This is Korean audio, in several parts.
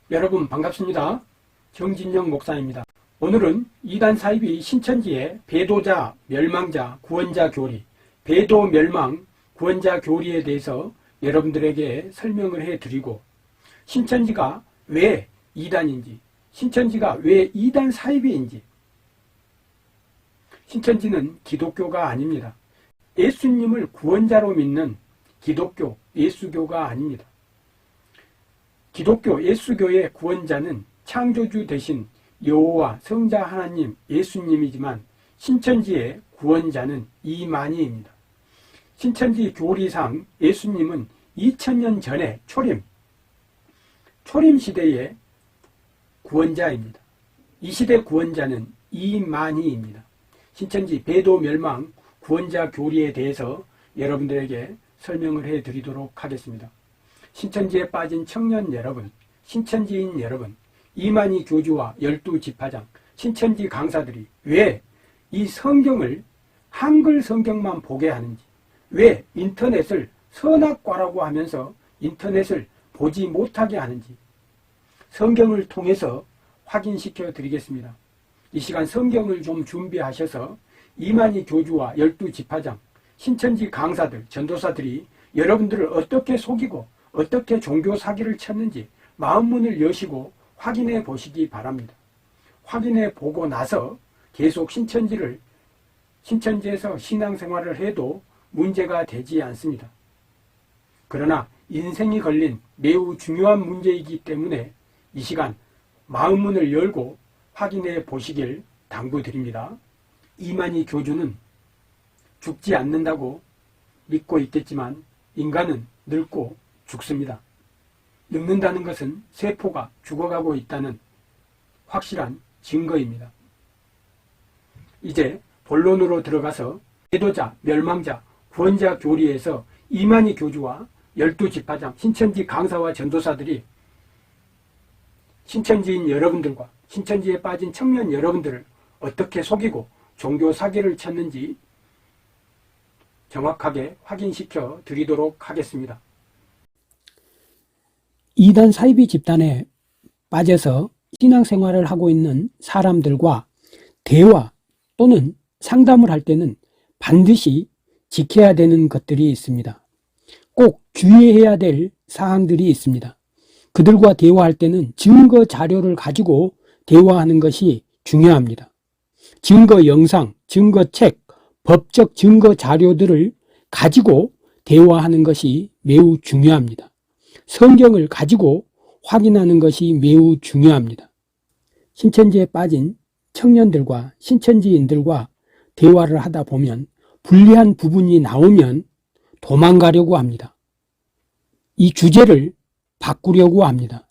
여러분 반갑습니다. 정진영 목사입니다. 오늘은 이단 사입이 신천지의 배도자, 멸망자, 구원자 교리, 배도, 멸망, 구원자 교리에 대해서 여러분들에게 설명을 해드리고, 신천지가 왜 이단인지, 신천지가 왜 이단 사입인지. 신천지는 기독교가 아닙니다. 예수님을 구원자로 믿는 기독교, 예수교가 아닙니다. 기독교, 예수교의 구원자는 창조주 되신 여호와 성자 하나님 예수님이지만, 신천지의 구원자는 이만희입니다. 신천지 교리상 예수님은 2000년 전에 초림 시대의 구원자입니다. 이 시대 구원자는 이만희입니다. 신천지 배도, 멸망, 구원자 교리에 대해서 여러분들에게 설명을 해드리도록 하겠습니다. 신천지에 빠진 청년 여러분, 신천지인 여러분, 이만희 교주와 12지파장, 신천지 강사들이 왜 이 성경을 한글 성경만 보게 하는지, 왜 인터넷을 선악과라고 하면서 인터넷을 보지 못하게 하는지 성경을 통해서 확인시켜 드리겠습니다. 이 시간 성경을 좀 준비하셔서 이만희 교주와 12지파장, 신천지 강사들, 전도사들이 여러분들을 어떻게 속이고 어떻게 종교 사기를 쳤는지 마음문을 여시고 확인해 보시기 바랍니다. 확인해 보고 나서 계속 신천지에서 신앙생활을 해도 문제가 되지 않습니다. 그러나 인생이 걸린 매우 중요한 문제이기 때문에 이 시간 마음문을 열고 확인해 보시길 당부드립니다. 이만희 교주는 죽지 않는다고 믿고 있겠지만 인간은 늙고 죽습니다. 늙는다는 것은 세포가 죽어가고 있다는 확실한 증거입니다. 이제 본론으로 들어가서 배도자, 멸망자, 구원자 교리에서 이만희 교주와 12지파장, 신천지 강사와 전도사들이 신천지인 여러분들과 신천지에 빠진 청년 여러분들을 어떻게 속이고 종교 사기를 쳤는지 정확하게 확인시켜 드리도록 하겠습니다. 이단 사이비 집단에 빠져서 신앙생활을 하고 있는 사람들과 대화 또는 상담을 할 때는 반드시 지켜야 되는 것들이 있습니다. 꼭 주의해야 될 사항들이 있습니다. 그들과 대화할 때는 증거 자료를 가지고 대화하는 것이 중요합니다. 증거 영상, 증거 책, 법적 증거 자료들을 가지고 대화하는 것이 매우 중요합니다. 성경을 가지고 확인하는 것이 매우 중요합니다. 신천지에 빠진 청년들과 신천지인들과 대화를 하다 보면 불리한 부분이 나오면 도망가려고 합니다. 이 주제를 바꾸려고 합니다.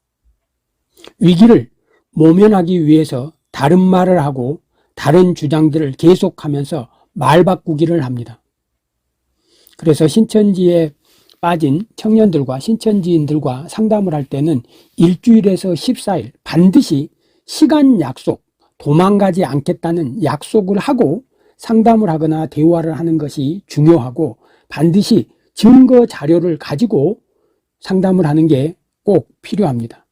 위기를 모면하기 위해서 다른 말을 하고 다른 주장들을 계속하면서 말 바꾸기를 합니다. 그래서 신천지에 빠진 청년들과 신천지인들과 상담을 할 때는 일주일에서 14일 반드시 시간 약속, 도망가지 않겠다는 약속을 하고 상담을 하거나 대화를 하는 것이 중요하고, 반드시 증거 자료를 가지고 상담을 하는 게 꼭 필요합니다.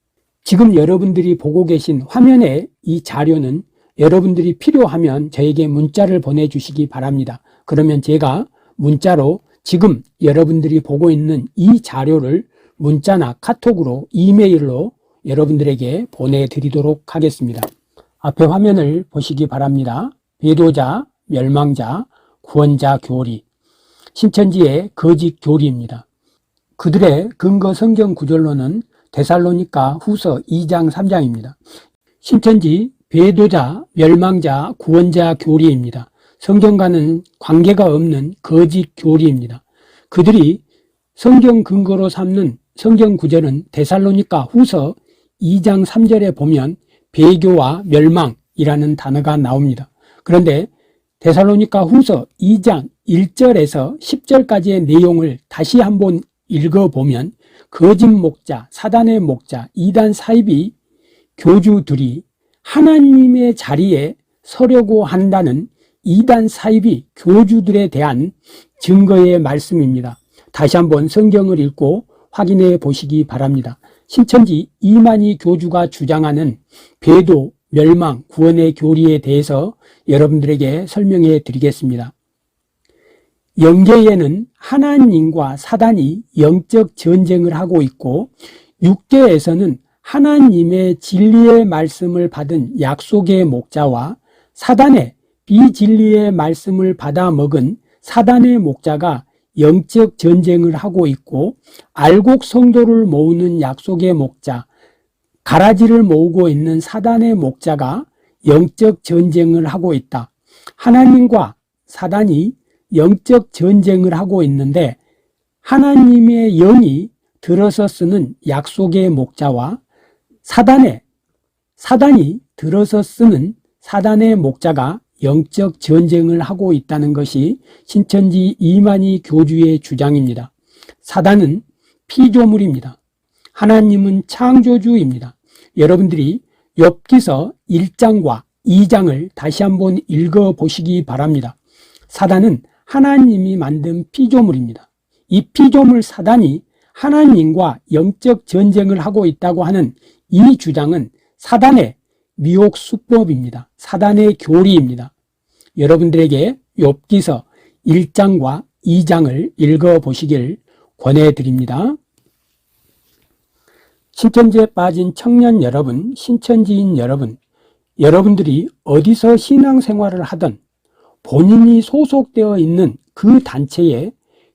지금 여러분들이 보고 계신 화면에 이 자료는 여러분들이 필요하면 저에게 문자를 보내주시기 바랍니다. 그러면 제가 문자로 지금 여러분들이 보고 있는 이 자료를 문자나 카톡으로, 이메일로 여러분들에게 보내드리도록 하겠습니다. 앞에 화면을 보시기 바랍니다. 배도자, 멸망자, 구원자 교리, 신천지의 거짓 교리입니다. 그들의 근거 성경 구절로는 데살로니가 후서 2장 3장입니다. 신천지 배도자, 멸망자, 구원자 교리입니다. 성경과는 관계가 없는 거짓 교리입니다. 그들이 성경 근거로 삼는 성경 구절은 데살로니가 후서 2장 3절에 보면 배교와 멸망이라는 단어가 나옵니다. 그런데 데살로니가 후서 2장 1절에서 10절까지의 내용을 다시 한번 읽어보면 거짓 목자, 사단의 목자, 이단 사이비 교주들이 하나님의 자리에 서려고 한다는 이단 사이비 교주들에 대한 증거의 말씀입니다. 다시 한번 성경을 읽고 확인해 보시기 바랍니다. 신천지 이만희 교주가 주장하는 배도, 멸망, 구원의 교리에 대해서 여러분들에게 설명해 드리겠습니다. 영계에는 하나님과 사단이 영적 전쟁을 하고 있고, 육계에서는 하나님의 진리의 말씀을 받은 약속의 목자와 사단의 비진리의 말씀을 받아 먹은 사단의 목자가 영적 전쟁을 하고 있고, 알곡 성도를 모으는 약속의 목자, 가라지를 모으고 있는 사단의 목자가 영적 전쟁을 하고 있다. 하나님과 사단이 영적 전쟁을 하고 있는데, 하나님의 영이 들어서 쓰는 약속의 목자와 사단이 들어서 쓰는 사단의 목자가 영적 전쟁을 하고 있다는 것이 신천지 이만희 교주의 주장입니다. 사단은 피조물입니다. 하나님은 창조주입니다. 여러분들이 욥기서 1장과 2장을 다시 한번 읽어보시기 바랍니다. 사단은 하나님이 만든 피조물입니다. 이 피조물 사단이 하나님과 영적 전쟁을 하고 있다고 하는 이 주장은 사단의 미혹 수법입니다. 사단의 교리입니다. 여러분들에게 욥기서 1장과 2장을 읽어보시길 권해드립니다. 신천지에 빠진 청년 여러분, 신천지인 여러분, 여러분들이 어디서 신앙생활을 하든 본인이 소속되어 있는 그 단체의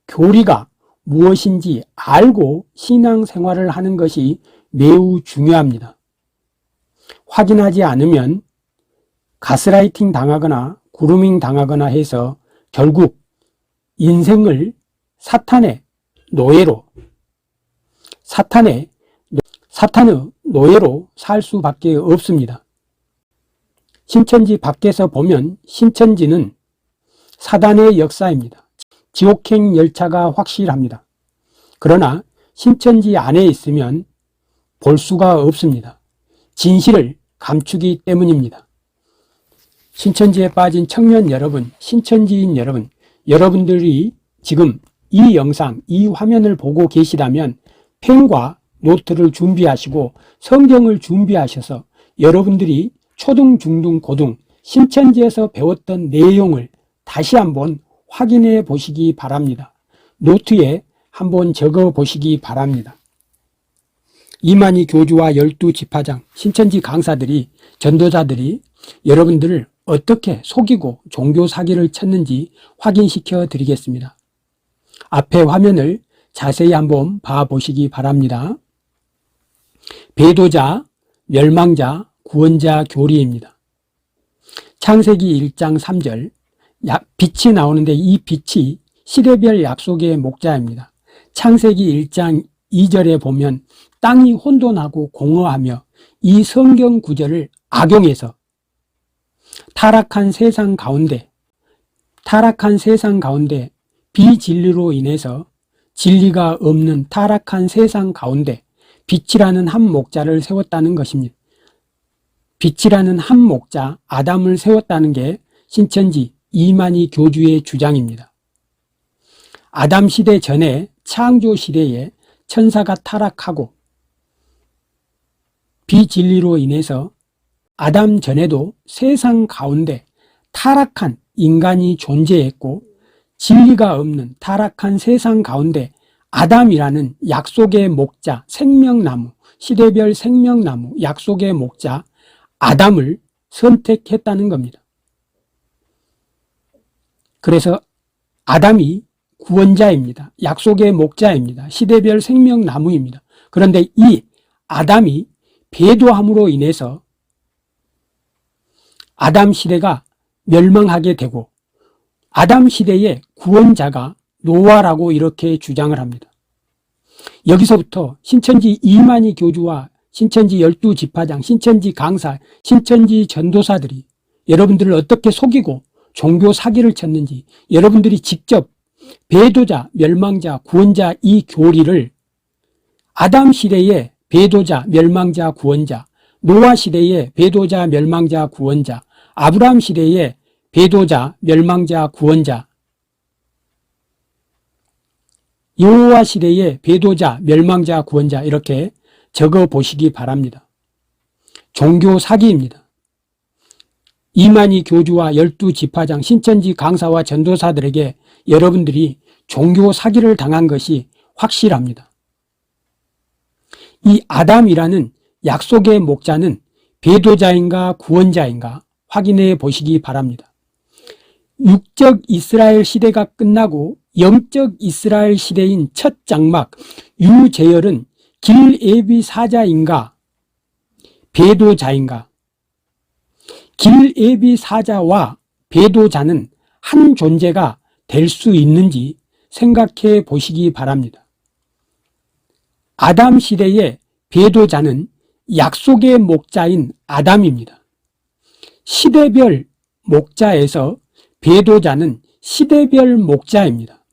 교리가 무엇인지 알고 신앙생활을 하는 것이 매우 중요합니다. 확인하지 않으면 가스라이팅 당하거나 그루밍 당하거나 해서 결국 인생을 사탄의 노예로 살 수밖에 없습니다. 신천지 밖에서 보면 신천지는 사단의 역사입니다. 지옥행 열차가 확실합니다. 그러나 신천지 안에 있으면 볼 수가 없습니다. 진실을 감추기 때문입니다. 신천지에 빠진 청년 여러분, 신천지인 여러분, 여러분들이 지금 이 영상, 이 화면을 보고 계시다면 펜과 노트를 준비하시고 성경을 준비하셔서 여러분들이 초등, 중등, 고등 신천지에서 배웠던 내용을 다시 한번 확인해 보시기 바랍니다. 노트에 한번 적어 보시기 바랍니다. 이만희 교주와 12지파장, 신천지 강사들이, 전도자들이 여러분들을 어떻게 속이고 종교 사기를 쳤는지 확인시켜 드리겠습니다. 앞에 화면을 자세히 한번 봐보시기 바랍니다. 배도자, 멸망자, 구원자 교리입니다. 창세기 1장 3절, 빛이 나오는데 이 빛이 시대별 약속의 목자입니다. 창세기 1장 2절에 보면 땅이 혼돈하고 공허하며, 이 성경 구절을 악용해서 타락한 세상 가운데 비진리로 인해서 진리가 없는 타락한 세상 가운데 빛이라는 한 목자를 세웠다는 것입니다. 빛이라는 한 목자 아담을 세웠다는 게 신천지 이만희 교주의 주장입니다. 아담 시대 전에 창조 시대에 천사가 타락하고 비진리로 인해서 아담 전에도 세상 가운데 타락한 인간이 존재했고, 진리가 없는 타락한 세상 가운데 아담이라는 약속의 목자, 생명나무, 시대별 생명나무, 약속의 목자 아담을 선택했다는 겁니다. 그래서 아담이 구원자입니다. 약속의 목자입니다. 시대별 생명나무입니다. 그런데 이 아담이 배도함으로 인해서 아담 시대가 멸망하게 되고, 아담 시대의 구원자가 노아라고 이렇게 주장을 합니다. 여기서부터 신천지 이만희 교주와 신천지 12지파장, 신천지 강사, 신천지 전도사들이 여러분들을 어떻게 속이고 종교 사기를 쳤는지, 여러분들이 직접 배도자, 멸망자, 구원자 이 교리를 아담 시대의 배도자, 멸망자, 구원자, 노아 시대의 배도자, 멸망자, 구원자, 아브라함 시대의 배도자, 멸망자, 구원자, 여호와 시대의 배도자, 멸망자, 구원자, 이렇게 적어 보시기 바랍니다. 종교 사기입니다. 이만희 교주와 12지파장, 신천지 강사와 전도사들에게 여러분들이 종교 사기를 당한 것이 확실합니다. 이 아담이라는 약속의 목자는 배도자인가 구원자인가 확인해 보시기 바랍니다. 육적 이스라엘 시대가 끝나고 영적 이스라엘 시대인 첫 장막 유재열은 길에비 사자인가 배도자인가? 길에비 사자와 배도자는 한 존재가 될 수 있는지 생각해 보시기 바랍니다. 아담 시대의 배도자는 약속의 목자인 아담입니다. 시대별 목자에서 배도자는 시대별 목자입니다.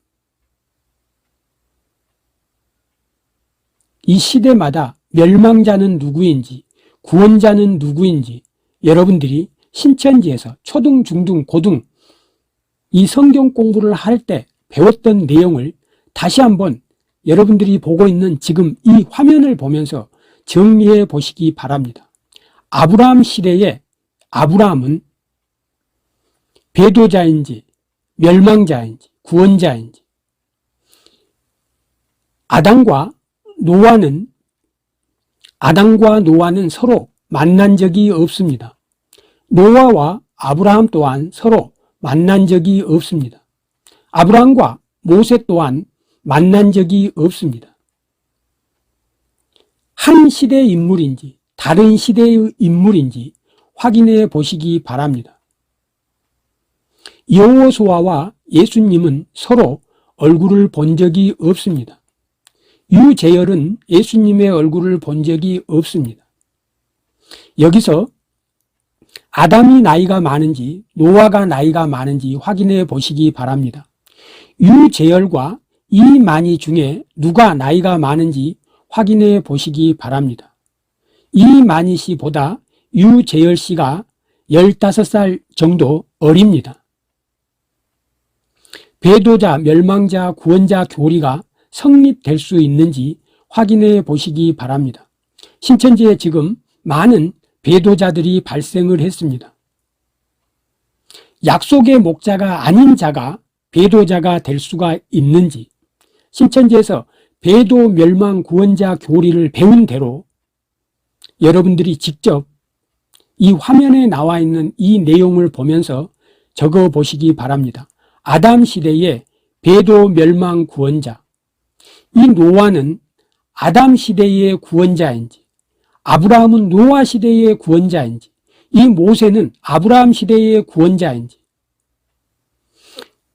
이 시대마다 멸망자는 누구인지 구원자는 누구인지 여러분들이 신천지에서 초등, 중등, 고등 이 성경 공부를 할 때 배웠던 내용을 다시 한번 여러분들이 보고 있는 지금 이 화면을 보면서 정리해 보시기 바랍니다. 아브라함 시대의 아브라함은 배도자인지 멸망자인지 구원자인지, 아담과 노아는 서로 만난 적이 없습니다. 노아와 아브라함 또한 서로 만난 적이 없습니다. 아브라함과 모세 또한 만난 적이 없습니다. 한 시대의 인물인지 다른 시대의 인물인지 확인해 보시기 바랍니다. 여호수아와 예수님은 서로 얼굴을 본 적이 없습니다. 유재열은 예수님의 얼굴을 본 적이 없습니다. 여기서 아담이 나이가 많은지 노아가 나이가 많은지 확인해 보시기 바랍니다. 유재열과 이만희 중에 누가 나이가 많은지 확인해 보시기 바랍니다. 이만희 씨보다 유재열 씨가 15살 정도 어립니다. 배도자, 멸망자, 구원자 교리가 성립될 수 있는지 확인해 보시기 바랍니다. 신천지에 지금 많은 배도자들이 발생을 했습니다. 약속의 목자가 아닌 자가 배도자가 될 수가 있는지, 신천지에서 배도, 멸망, 구원자 교리를 배운 대로 여러분들이 직접 이 화면에 나와 있는 이 내용을 보면서 적어 보시기 바랍니다. 아담 시대의 배도, 멸망, 구원자, 이 노아는 아담 시대의 구원자인지, 아브라함은 노아 시대의 구원자인지, 이 모세는 아브라함 시대의 구원자인지,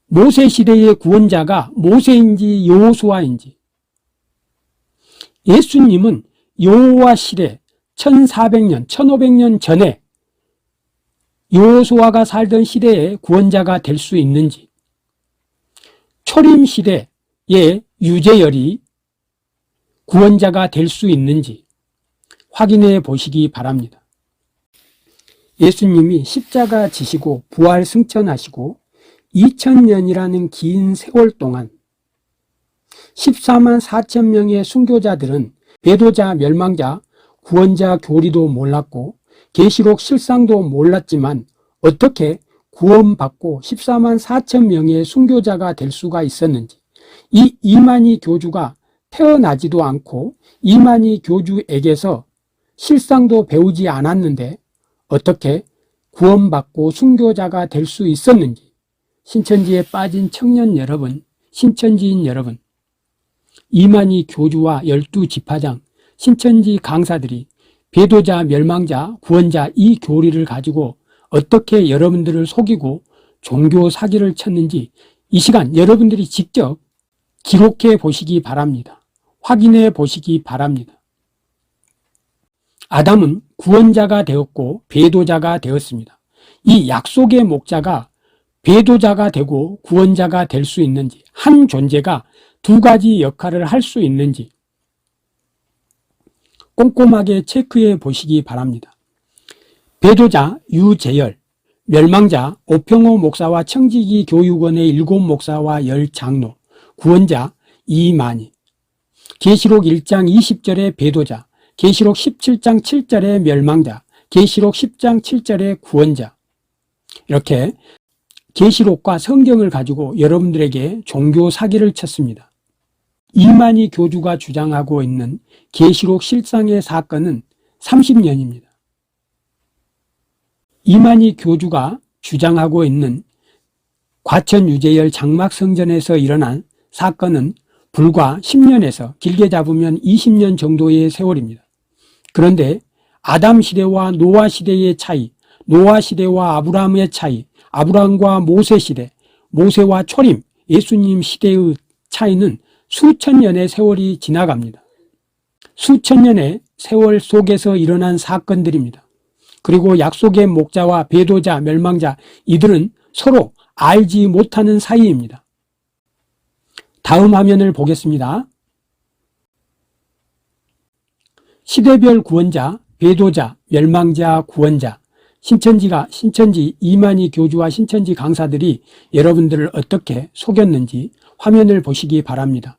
모세 시대의 구원자가 모세인지 여호수아인지, 예수님은 여호와 시대 1400년, 1500년 전에 여호수아가 살던 시대의 구원자가 될 수 있는지, 초림 시대의 유재열이 구원자가 될 수 있는지 확인해 보시기 바랍니다. 예수님이 십자가 지시고 부활 승천하시고 2000년이라는 긴 세월 동안 14만 4천 명의 순교자들은 배도자, 멸망자, 구원자 교리도 몰랐고 계시록 실상도 몰랐지만 어떻게 구원받고 14만 4천 명의 순교자가 될 수가 있었는지, 이 이만희 교주가 태어나지도 않고 이만희 교주에게서 실상도 배우지 않았는데 어떻게 구원받고 순교자가 될 수 있었는지, 신천지에 빠진 청년 여러분, 신천지인 여러분, 이만희 교주와 12지파장, 신천지 강사들이 배도자, 멸망자, 구원자 이 교리를 가지고 어떻게 여러분들을 속이고 종교 사기를 쳤는지 이 시간 여러분들이 직접 기록해 보시기 바랍니다. 확인해 보시기 바랍니다. 아담은 구원자가 되었고 배도자가 되었습니다. 이 약속의 목자가 배도자가 되고 구원자가 될 수 있는지, 한 존재가 두 가지 역할을 할 수 있는지 꼼꼼하게 체크해 보시기 바랍니다. 배도자 유재열, 멸망자 오평호 목사와 청지기 교육원의 7 목사와 10 장로, 구원자 이만희. 계시록 1장 20절의 배도자, 계시록 17장 7절의 멸망자, 계시록 10장 7절의 구원자, 이렇게 계시록과 성경을 가지고 여러분들에게 종교 사기를 쳤습니다. 이만희 교주가 주장하고 있는 계시록 실상의 사건은 30년입니다. 이만희 교주가 주장하고 있는 과천 유재열 장막성전에서 일어난 사건은 불과 10년에서 길게 잡으면 20년 정도의 세월입니다. 그런데 아담 시대와 노아 시대의 차이, 노아 시대와 아브라함의 차이, 아브라함과 모세 시대, 모세와 초림, 예수님 시대의 차이는 수천 년의 세월이 지나갑니다. 수천 년의 세월 속에서 일어난 사건들입니다. 그리고 약속의 목자와 배도자, 멸망자, 이들은 서로 알지 못하는 사이입니다. 다음 화면을 보겠습니다. 시대별 구원자, 배도자, 멸망자, 구원자, 신천지 이만희 교주와 신천지 강사들이 여러분들을 어떻게 속였는지 화면을 보시기 바랍니다.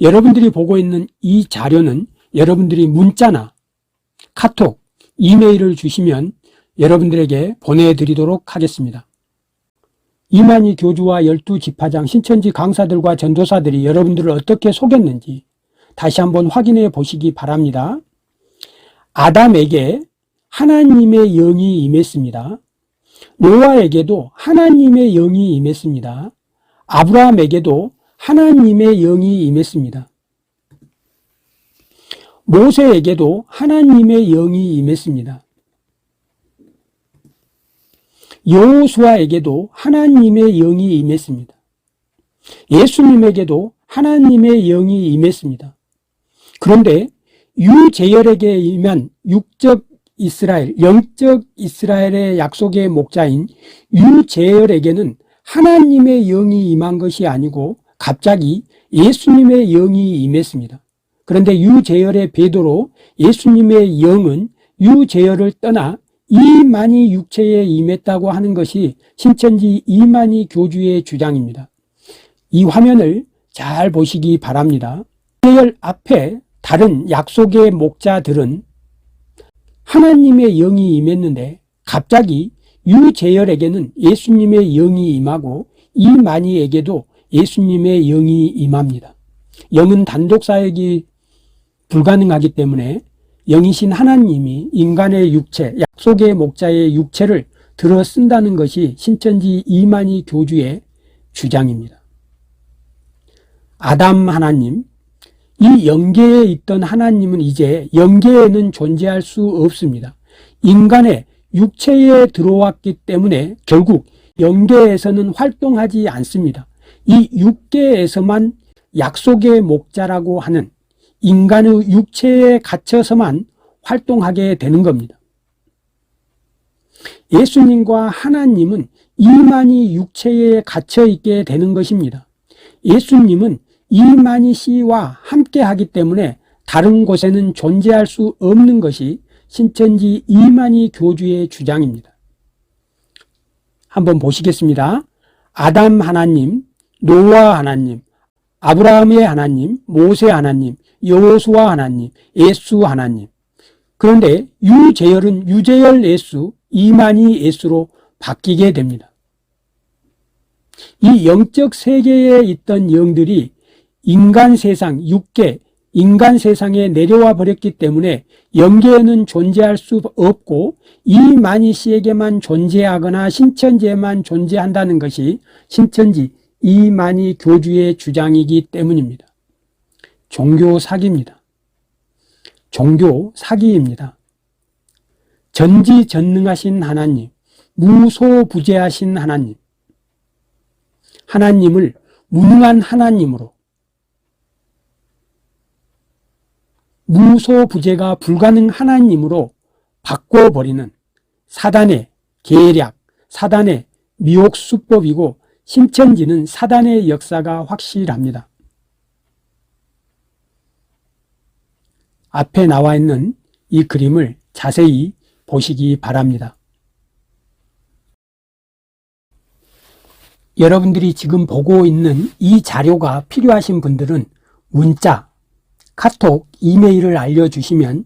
여러분들이 보고 있는 이 자료는 여러분들이 문자나 카톡, 이메일을 주시면 여러분들에게 보내드리도록 하겠습니다. 이만희 교주와 12지파장 신천지 강사들과 전도사들이 여러분들을 어떻게 속였는지 다시 한번 확인해 보시기 바랍니다. 아담에게 하나님의 영이 임했습니다. 노아에게도 하나님의 영이 임했습니다. 아브라함에게도 하나님의 영이 임했습니다. 모세에게도 하나님의 영이 임했습니다. 여호수아에게도 하나님의 영이 임했습니다. 예수님에게도 하나님의 영이 임했습니다. 그런데 유재열에게 임한 육적 이스라엘, 영적 이스라엘의 약속의 목자인 유재열에게는 하나님의 영이 임한 것이 아니고 갑자기 예수님의 영이 임했습니다. 그런데 유재열의 배도로 예수님의 영은 유재열을 떠나 이만희 육체에 임했다고 하는 것이 신천지 이만희 교주의 주장입니다. 이 화면을 잘 보시기 바랍니다. 유재열 앞에 다른 약속의 목자들은 하나님의 영이 임했는데 갑자기 유재열에게는 예수님의 영이 임하고 이만희에게도 예수님의 영이 임합니다. 영은 단독 사역이 불가능하기 때문에 영이신 하나님이 인간의 육체, 약속의 목자의 육체를 들어 쓴다는 것이 신천지 이만희 교주의 주장입니다. 아담 하나님, 이 영계에 있던 하나님은 이제 영계에는 존재할 수 없습니다. 인간의 육체에 들어왔기 때문에 결국 영계에서는 활동하지 않습니다. 이 육계에서만 약속의 목자라고 하는 인간의 육체에 갇혀서만 활동하게 되는 겁니다. 예수님과 하나님은 이만희 육체에 갇혀 있게 되는 것입니다. 예수님은 이만희 씨와 함께 하기 때문에 다른 곳에는 존재할 수 없는 것이 신천지 이만희 교주의 주장입니다. 한번 보시겠습니다. 아담 하나님, 노아 하나님, 아브라함의 하나님, 모세 하나님, 여호수아 하나님, 예수 하나님. 그런데 유재열은 유재열 예수, 이만희 예수로 바뀌게 됩니다. 이 영적 세계에 있던 영들이 인간 세상, 육계, 인간 세상에 내려와 버렸기 때문에 영계에는 존재할 수 없고 이만희 씨에게만 존재하거나 신천지에만 존재한다는 것이 신천지 이만희 교주의 주장이기 때문입니다. 종교 사기입니다. 종교 사기입니다. 전지전능하신 하나님, 무소부재하신 하나님, 하나님을 무능한 하나님으로, 무소부재가 불가능 하나님으로 바꿔버리는 사단의 계략, 사단의 미혹수법이고 신천지는 사단의 역사가 확실합니다. 앞에 나와 있는 이 그림을 자세히 보시기 바랍니다. 여러분들이 지금 보고 있는 이 자료가 필요하신 분들은 문자, 카톡, 이메일을 알려주시면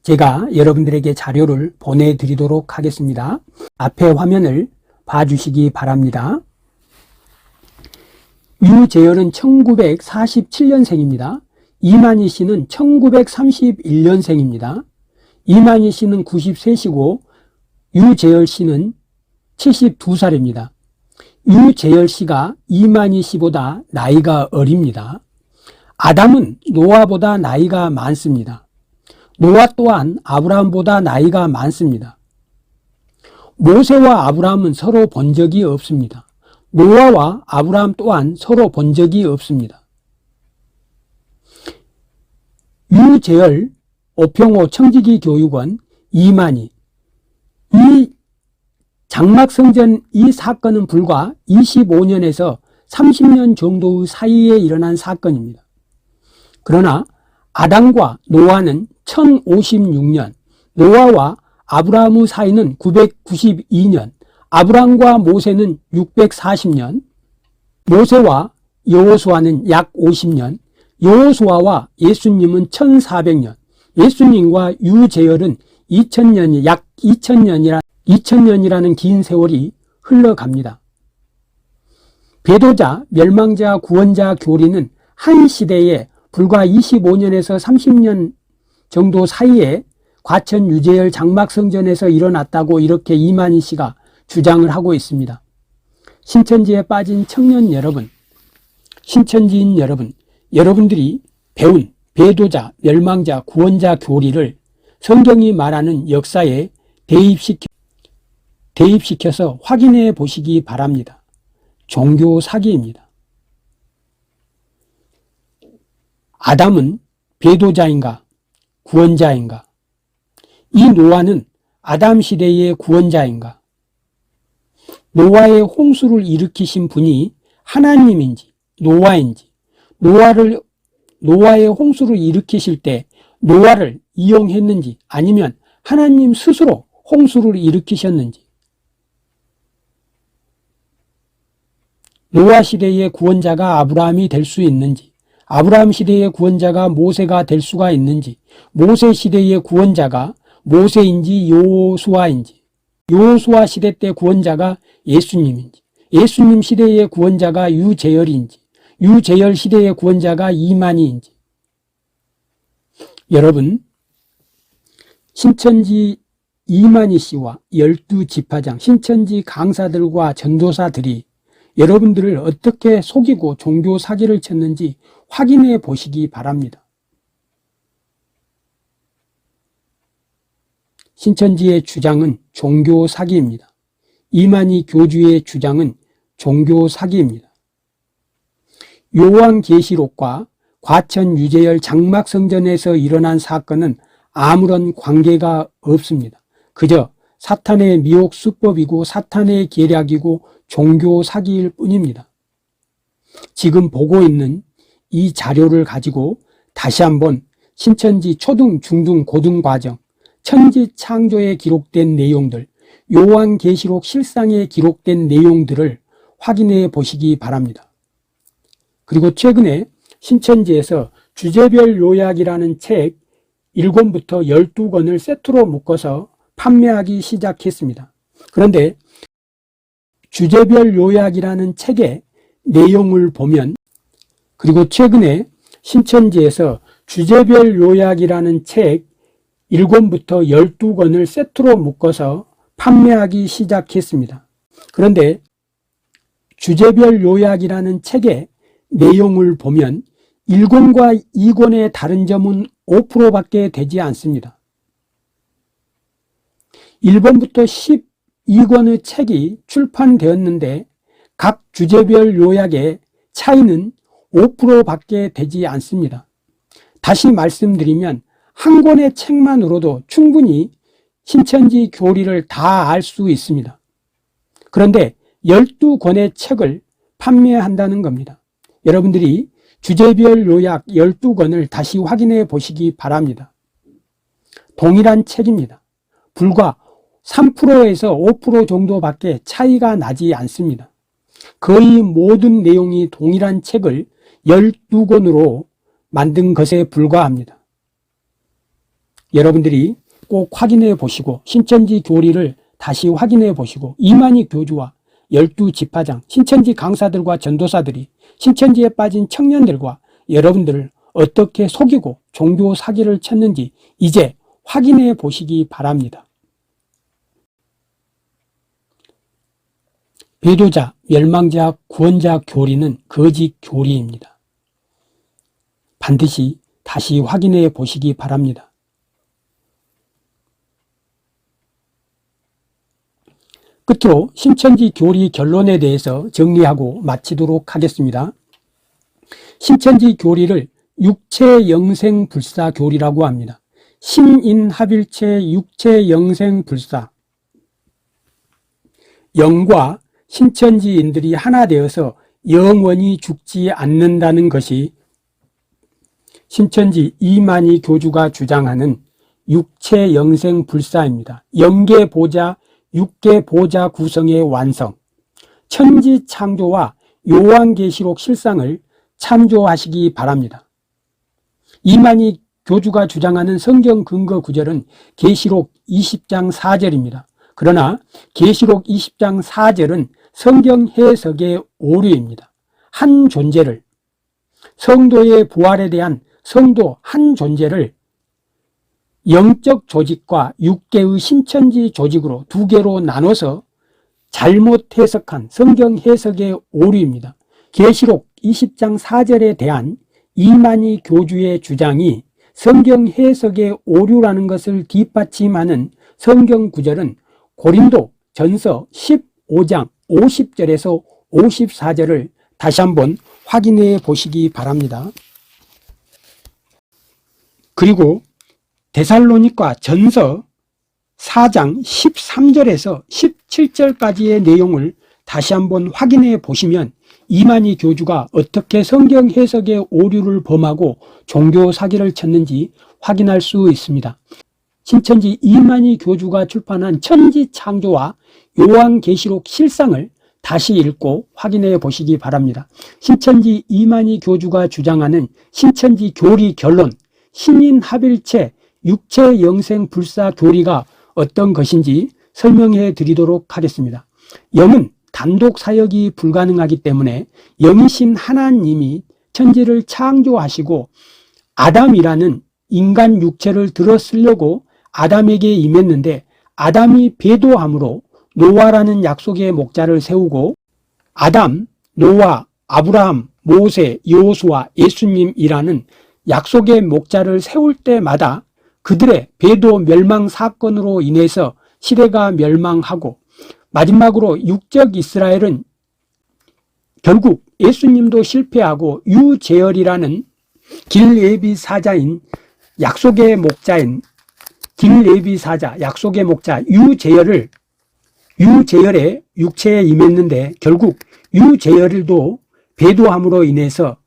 제가 여러분들에게 자료를 보내드리도록 하겠습니다. 앞에 화면을 봐주시기 바랍니다. 유재열은 1947년생입니다. 이만희 씨는 1931년생입니다. 이만희 씨는 93시고 유재열 씨는 72살입니다. 유재열 씨가 이만희 씨보다 나이가 어립니다. 아담은 노아보다 나이가 많습니다. 노아 또한 아브라함보다 나이가 많습니다. 모세와 아브라함은 서로 본 적이 없습니다. 노아와 아브라함 또한 서로 본 적이 없습니다. 유재열, 오평호 청지기 교육원, 이만희, 이 장막성전 이 사건은 불과 25년에서 30년 정도 사이에 일어난 사건입니다. 그러나 아담과 노아는 1056년, 노아와 아브라함의 사이는 992년, 아브라함과 모세는 640년, 모세와 여호수아는 약 50년, 여호수아와 예수님은 1400년, 예수님과 유재열은 2000년이 약 2000년이라는 긴 세월이 흘러갑니다. 배도자, 멸망자, 구원자 교리는 한 시대에 불과 25년에서 30년 정도 사이에 과천 유재열 장막성전에서 일어났다고 이렇게 이만희 씨가 주장을 하고 있습니다. 신천지에 빠진 청년 여러분, 신천지인 여러분, 여러분들이 배운 배도자, 멸망자, 구원자 교리를 성경이 말하는 역사에 대입시켜서 확인해 보시기 바랍니다. 종교 사기입니다. 아담은 배도자인가 구원자인가? 이 노아는 아담 시대의 구원자인가? 노아의 홍수를 일으키신 분이 하나님인지 노아인지, 노아의 홍수를 일으키실 때 노아를 이용했는지 아니면 하나님 스스로 홍수를 일으키셨는지, 노아 시대의 구원자가 아브라함이 될 수 있는지, 아브라함 시대의 구원자가 모세가 될 수가 있는지, 모세 시대의 구원자가 모세인지 여호수아인지, 여호수아 시대 때 구원자가 예수님인지, 예수님 시대의 구원자가 유재열인지, 유재열 시대의 구원자가 이만희인지. 여러분, 신천지 이만희 씨와 12지파장, 신천지 강사들과 전도사들이 여러분들을 어떻게 속이고 종교 사기를 쳤는지 확인해 보시기 바랍니다. 신천지의 주장은 종교 사기입니다. 이만희 교주의 주장은 종교 사기입니다. 요한계시록과 과천 유재열 장막성전에서 일어난 사건은 아무런 관계가 없습니다. 그저 사탄의 미혹 수법이고 사탄의 계략이고 종교 사기일 뿐입니다. 지금 보고 있는 이 자료를 가지고 다시 한번 신천지 초등, 중등, 고등 과정, 천지 창조에 기록된 내용들, 요한계시록 실상에 기록된 내용들을 확인해 보시기 바랍니다. 그리고 최근에 신천지에서 주제별 요약이라는 책 1권부터 12권을 세트로 묶어서 판매하기 시작했습니다. 그런데 주제별 요약이라는 책의 내용을 보면, 그리고 최근에 신천지에서 주제별 요약이라는 책 1권부터 12권을 세트로 묶어서 판매하기 시작했습니다. 그런데 주제별 요약이라는 책의 내용을 보면 1권과 2권의 다른 점은 5%밖에 되지 않습니다. 1권부터 12권의 책이 출판되었는데 각 주제별 요약의 차이는 5%밖에 되지 않습니다. 다시 말씀드리면 한 권의 책만으로도 충분히 신천지 교리를 다 알 수 있습니다. 그런데 12권의 책을 판매한다는 겁니다. 여러분들이 주제별 요약 12권을 다시 확인해 보시기 바랍니다. 동일한 책입니다. 불과 3%에서 5% 정도밖에 차이가 나지 않습니다. 거의 모든 내용이 동일한 책을 12권으로 만든 것에 불과합니다. 여러분들이 꼭 확인해 보시고 신천지 교리를 다시 확인해 보시고 이만희 교주와 12지파장, 신천지 강사들과 전도사들이 신천지에 빠진 청년들과 여러분들을 어떻게 속이고 종교 사기를 쳤는지 이제 확인해 보시기 바랍니다. 배도자, 멸망자, 구원자 교리는 거짓 교리입니다. 반드시 다시 확인해 보시기 바랍니다. 끝으로 신천지 교리 결론에 대해서 정리하고 마치도록 하겠습니다. 신천지 교리를 육체영생불사 교리라고 합니다. 신인합일체 육체영생불사, 영과 신천지인들이 하나 되어서 영원히 죽지 않는다는 것이 신천지 이만희 교주가 주장하는 육체영생불사입니다. 영계보자, 육계보자 구성의 완성, 천지창조와 요한계시록 실상을 참조하시기 바랍니다. 이만희 교주가 주장하는 성경 근거 구절은 계시록 20장 4절입니다. 그러나 계시록 20장 4절은 성경 해석의 오류입니다. 한 존재를, 성도의 부활에 대한 성도 한 존재를 영적 조직과 육계의 신천지 조직으로 두 개로 나눠서 잘못 해석한 성경 해석의 오류입니다. 계시록 20장 4절에 대한 이만희 교주의 주장이 성경 해석의 오류라는 것을 뒷받침하는 성경 구절은 고린도 전서 15장 50절에서 54절을 다시 한번 확인해 보시기 바랍니다. 그리고 데살로니가 전서 4장 13절에서 17절까지의 내용을 다시 한번 확인해 보시면 이만희 교주가 어떻게 성경 해석의 오류를 범하고 종교 사기를 쳤는지 확인할 수 있습니다. 신천지 이만희 교주가 출판한 천지창조와 요한계시록 실상을 다시 읽고 확인해 보시기 바랍니다. 신천지 이만희 교주가 주장하는 신천지 교리 결론, 신인합일체 육체영생불사 교리가 어떤 것인지 설명해 드리도록 하겠습니다. 영은 단독 사역이 불가능하기 때문에 영이신 하나님이 천지를 창조하시고 아담이라는 인간 육체를 들어 쓰려고 아담에게 임했는데 아담이 배도함으로 노아라는 약속의 목자를 세우고 아담, 노아, 아브라함, 모세, 여호수아, 예수님이라는 약속의 목자를 세울 때마다 그들의 배도 멸망 사건으로 인해서 시대가 멸망하고 마지막으로 육적 이스라엘은 결국 예수님도 실패하고 유재열이라는 길레비 사자인 약속의 목자인 길레비 사자, 약속의 목자 유재열의 육체에 임했는데 결국 유재열도 배도함으로 인해서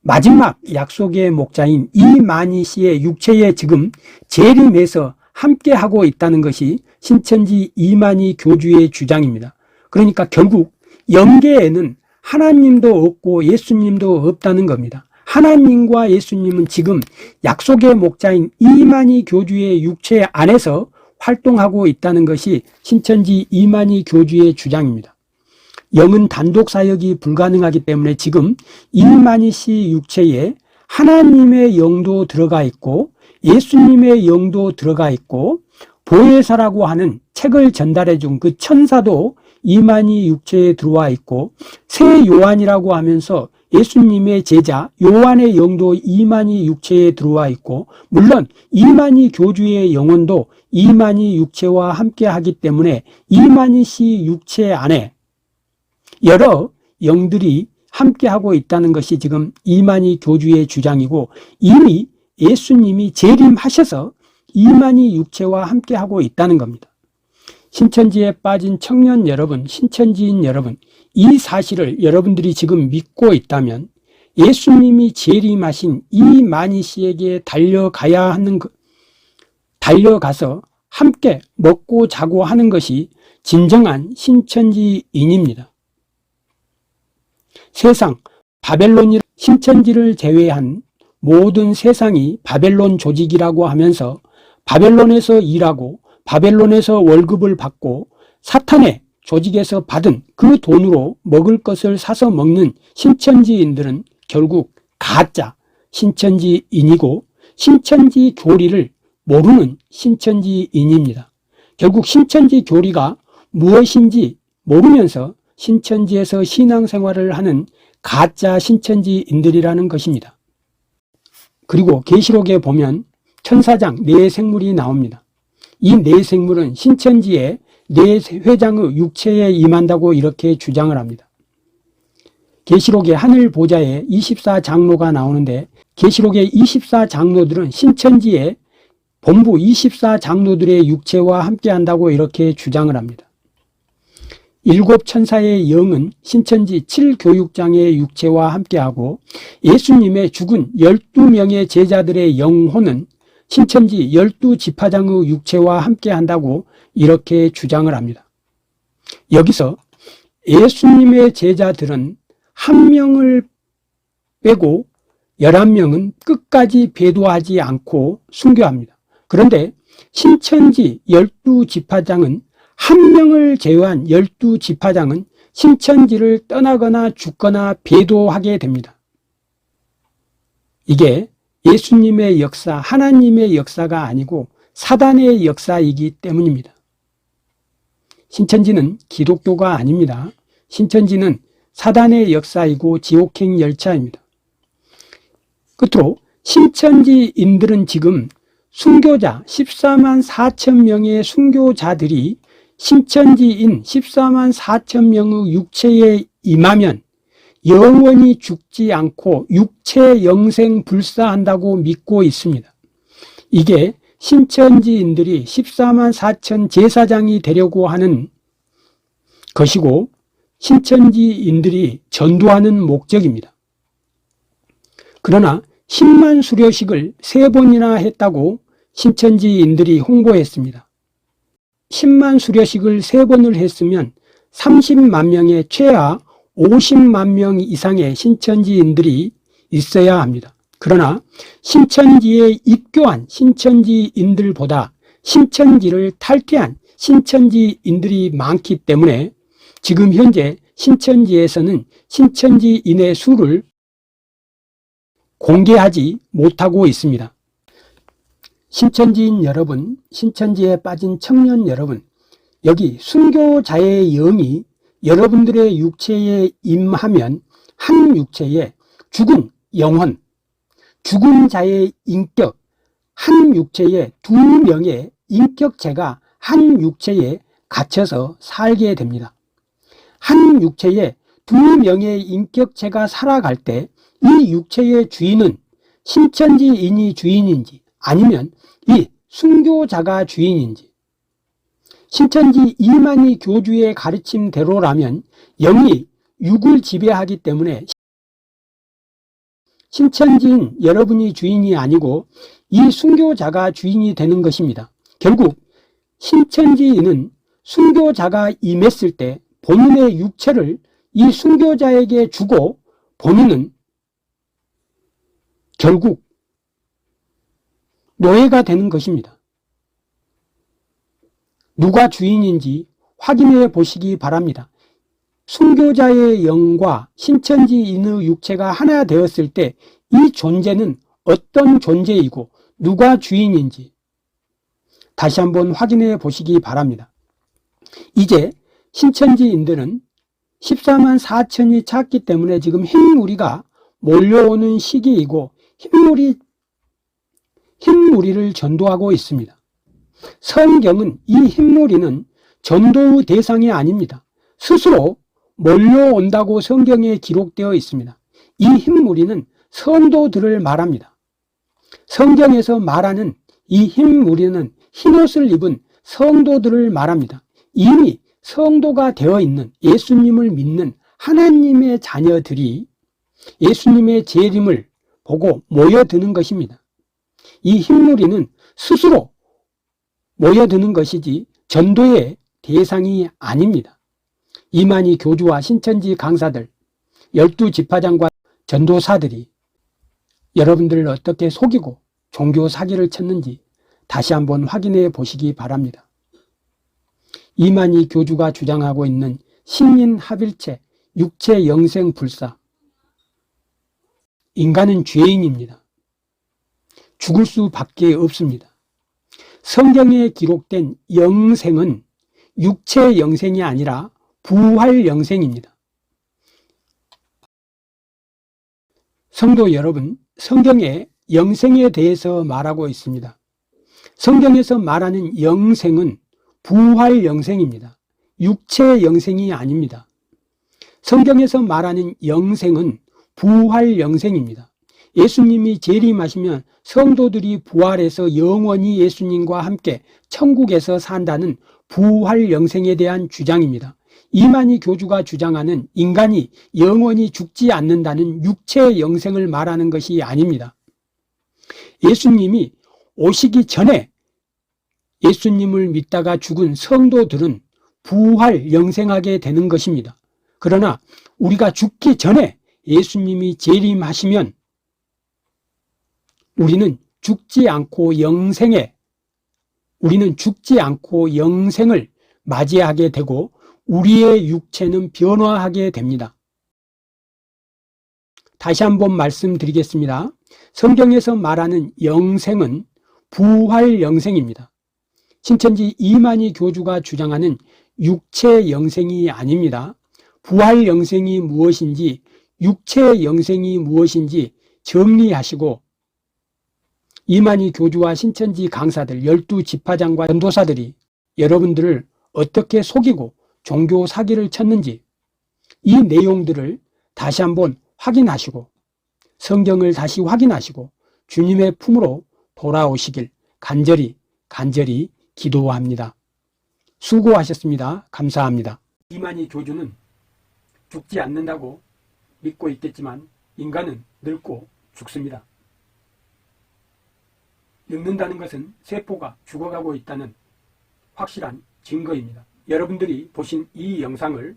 마지막 약속의 목자인 이만희 씨의 육체에 지금 재림해서 함께하고 있다는 것이 신천지 이만희 교주의 주장입니다. 그러니까 결국 영계에는 하나님도 없고 예수님도 없다는 겁니다. 하나님과 예수님은 지금 약속의 목자인 이만희 교주의 육체 안에서 활동하고 있다는 것이 신천지 이만희 교주의 주장입니다. 영은 단독 사역이 불가능하기 때문에 지금 이만희 씨 육체에 하나님의 영도 들어가 있고 예수님의 영도 들어가 있고 보혜사라고 하는 책을 전달해 준 그 천사도 이만희 육체에 들어와 있고 새 요한이라고 하면서 예수님의 제자 요한의 영도 이만희 육체에 들어와 있고 물론 이만희 교주의 영혼도 이만희 육체와 함께 하기 때문에 이만희 씨 육체 안에 여러 영들이 함께하고 있다는 것이 지금 이만희 교주의 주장이고 이미 예수님이 재림하셔서 이만희 육체와 함께하고 있다는 겁니다. 신천지에 빠진 청년 여러분, 신천지인 여러분, 이 사실을 여러분들이 지금 믿고 있다면 예수님이 재림하신 이만희 씨에게 달려가서 함께 먹고 자고 하는 것이 진정한 신천지인입니다. 세상, 바벨론이 신천지를 제외한 모든 세상이 바벨론 조직이라고 하면서 바벨론에서 일하고 바벨론에서 월급을 받고 사탄의 조직에서 받은 그 돈으로 먹을 것을 사서 먹는 신천지인들은 결국 가짜 신천지인이고 신천지 교리를 모르는 신천지인입니다. 결국 신천지 교리가 무엇인지 모르면서 신천지에서 신앙생활을 하는 가짜 신천지인들이라는 것입니다. 그리고 계시록에 보면 천사장 네 생물이 나옵니다. 이 네 생물은 신천지의 네 회장의 육체에 임한다고 이렇게 주장을 합니다. 계시록의 하늘 보좌에 24장로가 나오는데 계시록의 24장로들은 신천지의 본부 24장로들의 육체와 함께한다고 이렇게 주장을 합니다. 일곱 천사의 영은 신천지 7교육장의 육체와 함께하고 예수님의 죽은 12명의 제자들의 영혼은 신천지 12지파장의 육체와 함께한다고 이렇게 주장을 합니다. 여기서 예수님의 제자들은 한 명을 빼고 11명은 끝까지 배도하지 않고 순교합니다. 그런데 신천지 12지파장은 한 명을 제외한 12지파장은 신천지를 떠나거나 죽거나 배도하게 됩니다. 이게 예수님의 역사, 하나님의 역사가 아니고 사단의 역사이기 때문입니다. 신천지는 기독교가 아닙니다. 신천지는 사단의 역사이고 지옥행 열차입니다. 끝으로 신천지인들은 지금 순교자 14만 4천 명의 순교자들이 신천지인 14만 4천 명의 육체에 임하면 영원히 죽지 않고 육체 영생 불사한다고 믿고 있습니다. 이게 신천지인들이 14만 4천 제사장이 되려고 하는 것이고 신천지인들이 전도하는 목적입니다. 그러나 10만 수료식을 3번이나 했다고 신천지인들이 홍보했습니다. 10만 수료식을 3번을 했으면 30만 명의 최하 50만 명 이상의 신천지인들이 있어야 합니다. 그러나 신천지에 입교한 신천지인들보다 신천지를 탈퇴한 신천지인들이 많기 때문에 지금 현재 신천지에서는 신천지인의 수를 공개하지 못하고 있습니다. 신천지인 여러분, 신천지에 빠진 청년 여러분, 여기 순교자의 영이 여러분들의 육체에 임하면 한 육체에 죽은 영혼, 죽은 자의 인격, 한 육체에 2명의 인격체가 한 육체에 갇혀서 살게 됩니다. 한 육체에 2명의 인격체가 살아갈 때 이 육체의 주인은 신천지인이 주인인지 아니면 이 순교자가 주인인지, 신천지 이만희 교주의 가르침대로라면 영이 육을 지배하기 때문에 신천지인 여러분이 주인이 아니고 이 순교자가 주인이 되는 것입니다. 결국 신천지인은 순교자가 임했을 때 본인의 육체를 이 순교자에게 주고 본인은 결국 노예가 되는 것입니다. 누가 주인인지 확인해 보시기 바랍니다. 순교자의 영과 신천지인의 육체가 하나 되었을 때 이 존재는 어떤 존재이고 누가 주인인지 다시 한번 확인해 보시기 바랍니다. 이제 신천지인들은 14만 4천이 찼기 때문에 지금 흰무리가 몰려오는 시기이고 흰무리를 전도하고 있습니다. 성경은 이 흰무리는 전도의 대상이 아닙니다. 스스로 몰려온다고 성경에 기록되어 있습니다. 이 흰무리는 성도들을 말합니다. 성경에서 말하는 이 흰무리는 흰옷을 입은 성도들을 말합니다. 이미 성도가 되어 있는 예수님을 믿는 하나님의 자녀들이 예수님의 재림을 보고 모여드는 것입니다. 이 흰무리는 스스로 모여드는 것이지 전도의 대상이 아닙니다. 이만희 교주와 신천지 강사들, 12지파장과 전도사들이 여러분들을 어떻게 속이고 종교 사기를 쳤는지 다시 한번 확인해 보시기 바랍니다. 이만희 교주가 주장하고 있는 신인합일체, 육체 영생 불사. 인간은 죄인입니다. 죽을 수밖에 없습니다. 성경에 기록된 영생은 육체 영생이 아니라 부활 영생입니다. 성도 여러분, 성경에 영생에 대해서 말하고 있습니다. 성경에서 말하는 영생은 부활 영생입니다. 육체 영생이 아닙니다. 성경에서 말하는 영생은 부활 영생입니다. 예수님이 재림하시면 성도들이 부활해서 영원히 예수님과 함께 천국에서 산다는 부활 영생에 대한 주장입니다. 이만희 교주가 주장하는 인간이 영원히 죽지 않는다는 육체 영생을 말하는 것이 아닙니다. 예수님이 오시기 전에 예수님을 믿다가 죽은 성도들은 부활 영생하게 되는 것입니다. 그러나 우리가 죽기 전에 예수님이 재림하시면 우리는 죽지 않고 영생을 맞이하게 되고 우리의 육체는 변화하게 됩니다. 다시 한번 말씀드리겠습니다. 성경에서 말하는 영생은 부활 영생입니다. 신천지 이만희 교주가 주장하는 육체 영생이 아닙니다. 부활 영생이 무엇인지, 육체 영생이 무엇인지 정리하시고 이만희 교주와 신천지 강사들 12지파장과 전도사들이 여러분들을 어떻게 속이고 종교 사기를 쳤는지 이 내용들을 다시 한번 확인하시고 성경을 다시 확인하시고 주님의 품으로 돌아오시길 간절히 기도합니다. 수고하셨습니다. 감사합니다. 이만희 교주는 죽지 않는다고 믿고 있겠지만 인간은 늙고 죽습니다. 늙는다는 것은 세포가 죽어가고 있다는 확실한 증거입니다. 여러분들이 보신 이 영상을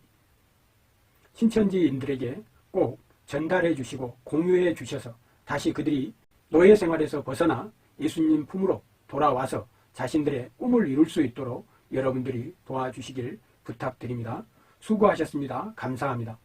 신천지인들에게 꼭 전달해 주시고 공유해 주셔서 다시 그들이 노예 생활에서 벗어나 예수님 품으로 돌아와서 자신들의 꿈을 이룰 수 있도록 여러분들이 도와주시길 부탁드립니다. 수고하셨습니다. 감사합니다.